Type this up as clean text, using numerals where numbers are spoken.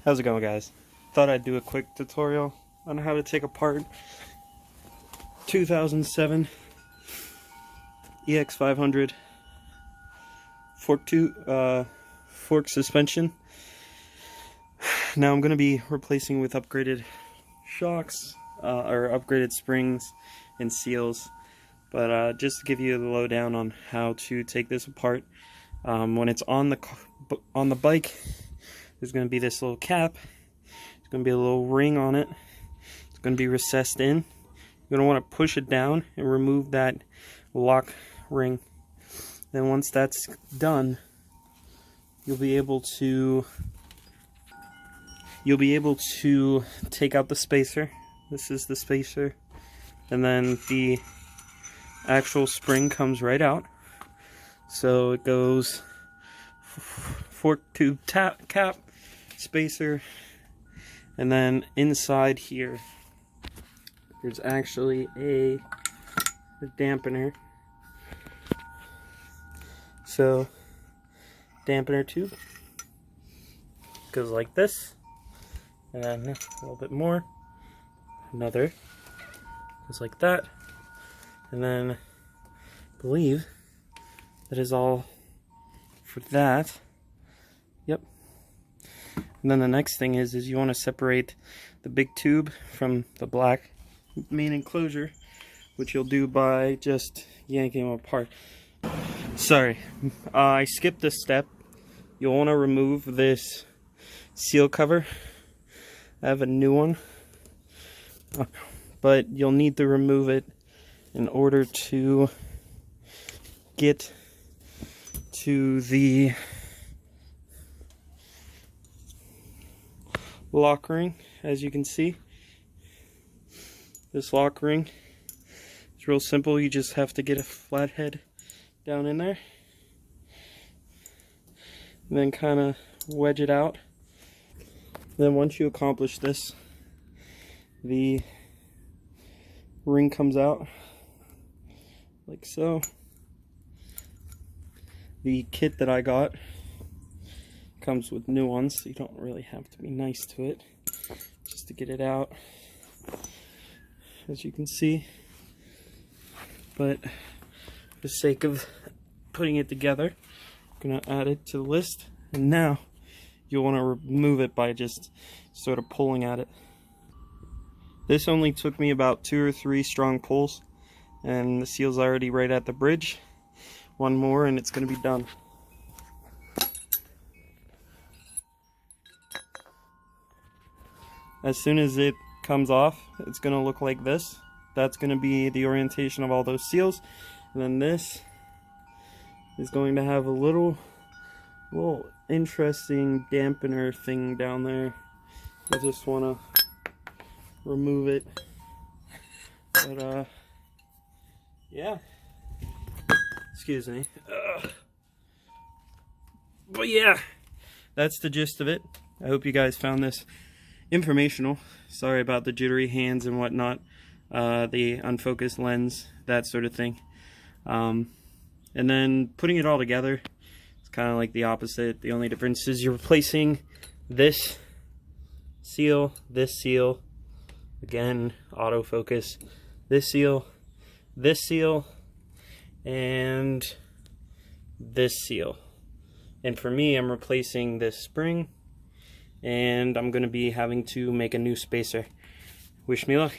How's it going, guys? Thought I'd do a quick tutorial on how to take apart 2007 EX500 fork suspension. Now I'm going to be replacing with upgraded shocks or upgraded springs and seals, but just to give you the lowdown on how to take this apart. When it's on the bike, there's going to be this little cap. There's going to be a little ring on it. It's going to be recessed in. You're going to want to push it down and remove that lock ring. Then once that's done, you'll be able to take out the spacer. This is the spacer, and then the actual spring comes right out. So it goes fork tube cap, spacer, and then inside here there's actually a dampener. So dampener tube goes like this, and then a little bit more, another goes like that, and then I believe that is all for that. Yep. And then the next thing is you want to separate the big tube from the black main enclosure, which you'll do by just yanking them apart. Sorry, I skipped this step. You'll want to remove this seal cover. I have a new one, but you'll need to remove it in order to get to the lock ring. As you can see, this lock ring is real simple. You just have to get a flathead down in there and then kind of wedge it out. Then once you accomplish this, the ring comes out like so. The kit that I got comes with new ones, so you don't really have to be nice to it just to get it out, as you can see. But for the sake of putting it together, I'm going to add it to the list, and now you'll want to remove it by just sort of pulling at it. This only took me about 2 or 3 strong pulls, and the seal's already right at the bridge. One more and it's going to be done. As soon as it comes off, it's going to look like this. That's going to be the orientation of all those seals. And then this is going to have a little interesting dampener thing down there. I just want to remove it. But yeah. Excuse me. But yeah, that's the gist of it. I hope you guys found this informational. Sorry about the jittery hands and whatnot, the unfocused lens, that sort of thing. And then putting it all together, it's kind of like the opposite. The only difference is you're replacing this seal, again, autofocus, this seal, and this seal. And for me, I'm replacing this spring, and I'm going to be having to make a new spacer. Wish me luck.